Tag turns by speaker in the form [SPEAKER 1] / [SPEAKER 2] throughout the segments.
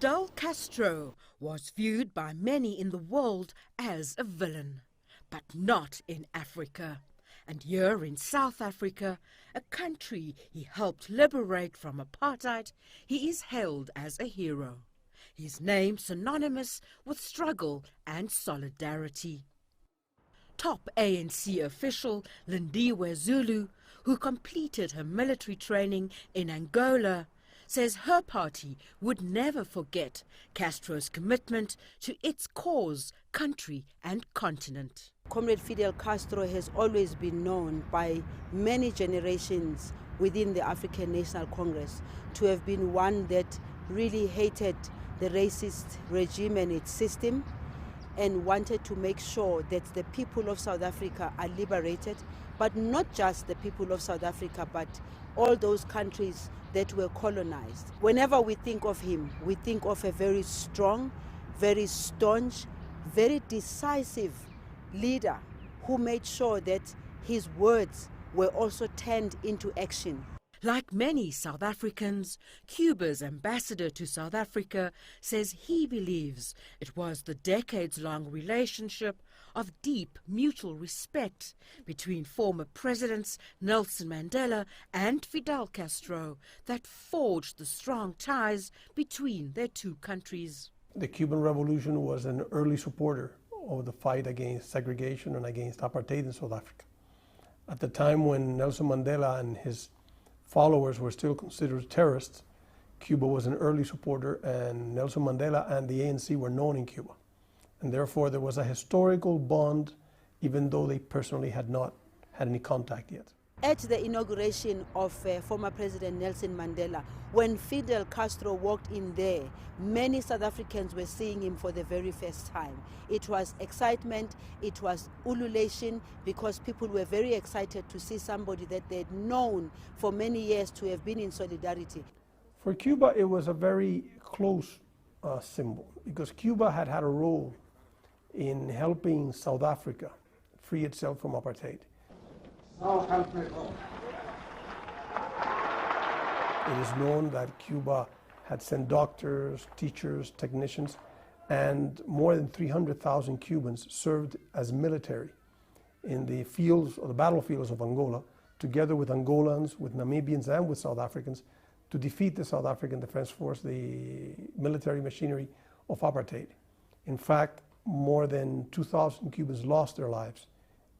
[SPEAKER 1] Fidel Castro was viewed by many in the world as a villain, but not in Africa. And here in South Africa, a country he helped liberate from apartheid, he is hailed as a hero. His name synonymous with struggle and solidarity. Top ANC official Lindiwe Zulu, who completed her military training in Angola, says her party would never forget Castro's commitment to its cause, country and continent.
[SPEAKER 2] Comrade Fidel Castro has always been known by many generations within the African National Congress to have been one that really hated the racist regime and its system and wanted to make sure that the people of South Africa are liberated, but not just the people of South Africa, but all those countries that were colonized. Whenever we think of him, we think of a very strong, very staunch, very decisive leader who made sure that his words were also turned into action.
[SPEAKER 1] Like many South Africans, Cuba's ambassador to South Africa says he believes it was the decades-long relationship of deep mutual respect between former presidents Nelson Mandela and Fidel Castro that forged the strong ties between their two countries.
[SPEAKER 3] The Cuban Revolution was an early supporter of the fight against segregation and against apartheid in South Africa. At the time when Nelson Mandela and his followers were still considered terrorists, Cuba was an early supporter, and Nelson Mandela and the ANC were known in Cuba. And therefore there was a historical bond, even though they personally had not had any contact yet.
[SPEAKER 2] At the inauguration of former President Nelson Mandela, when Fidel Castro walked in there, many South Africans were seeing him for the very first time. It was excitement, it was ululation, because people were very excited to see somebody that they'd known for many years to have been in solidarity.
[SPEAKER 3] For Cuba, it was a very close symbol, because Cuba had had a role in helping South Africa free itself from apartheid. It is known that Cuba had sent doctors, teachers, technicians, and more than 300,000 Cubans served as military in the fields or the battlefields of Angola, together with Angolans, with Namibians, and with South Africans, to defeat the South African Defense Force, the military machinery of apartheid. In fact, more than 2,000 Cubans lost their lives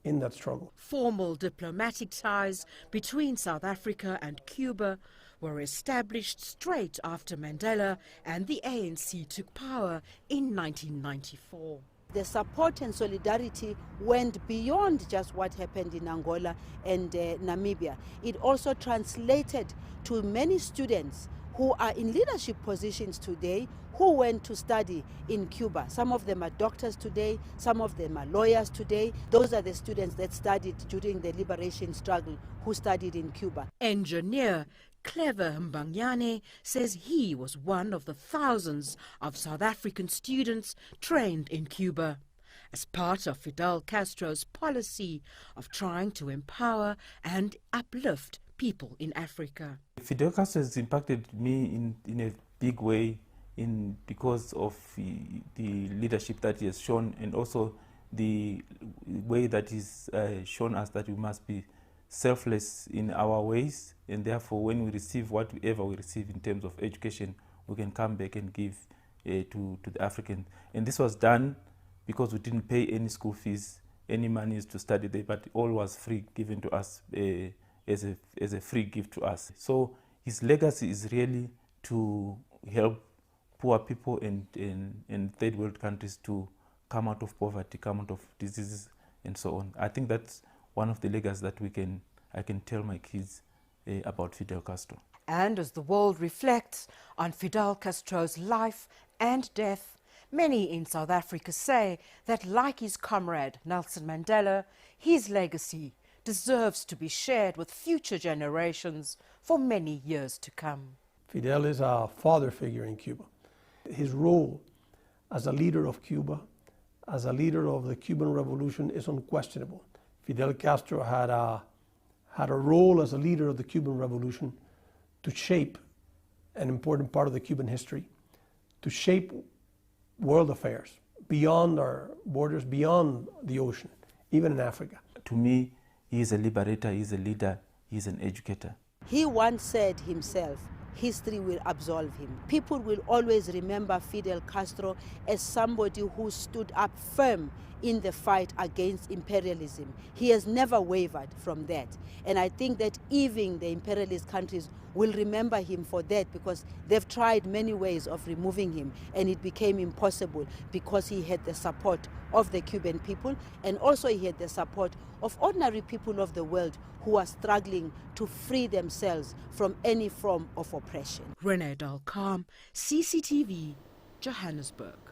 [SPEAKER 3] in that struggle.
[SPEAKER 1] Formal diplomatic ties between South Africa and Cuba were established straight after Mandela and the ANC took power in 1994.
[SPEAKER 2] The support and solidarity went beyond just what happened in Angola and Namibia. It also translated to many students who are in leadership positions today who went to study in Cuba. Some of them are doctors today, some of them are lawyers today. Those are the students that studied during the liberation struggle who studied in Cuba.
[SPEAKER 1] Engineer Clever Mbanyane says he was one of the thousands of South African students trained in Cuba as part of Fidel Castro's policy of trying to empower and uplift people in Africa.
[SPEAKER 4] Fidel Castro has impacted me in a big way because of the leadership that he has shown, and also the way that he's shown us that we must be selfless in our ways, and therefore when we receive whatever we receive in terms of education, we can come back and give to the African. And this was done because we didn't pay any school fees, any money to study there, but all was free, given to us as a free gift to us. So his legacy is really to help poor people in third world countries to come out of poverty, come out of diseases, and so on. I think that's one of the legacies that I can tell my kids about Fidel Castro.
[SPEAKER 1] And as the world reflects on Fidel Castro's life and death, many in South Africa say that, like his comrade Nelson Mandela, his legacy deserves to be shared with future generations for many years to come.
[SPEAKER 3] Fidel is a father figure in Cuba. His role as a leader of Cuba, as a leader of the Cuban Revolution, is unquestionable. Fidel Castro had a role as a leader of the Cuban Revolution to shape an important part of the Cuban history, to shape world affairs beyond our borders, beyond the ocean, even in Africa.
[SPEAKER 4] To me, he is a liberator, he is a leader, he is an educator.
[SPEAKER 2] He once said himself, history will absolve him. People will always remember Fidel Castro as somebody who stood up firm in the fight against imperialism. He has never wavered from that. And I think that even the imperialist countries will remember him for that, because they've tried many ways of removing him and it became impossible because he had the support of the Cuban people, and also he had the support of ordinary people of the world who are struggling to free themselves from any form of oppression.
[SPEAKER 1] Rene, Carme, CCTV, Johannesburg.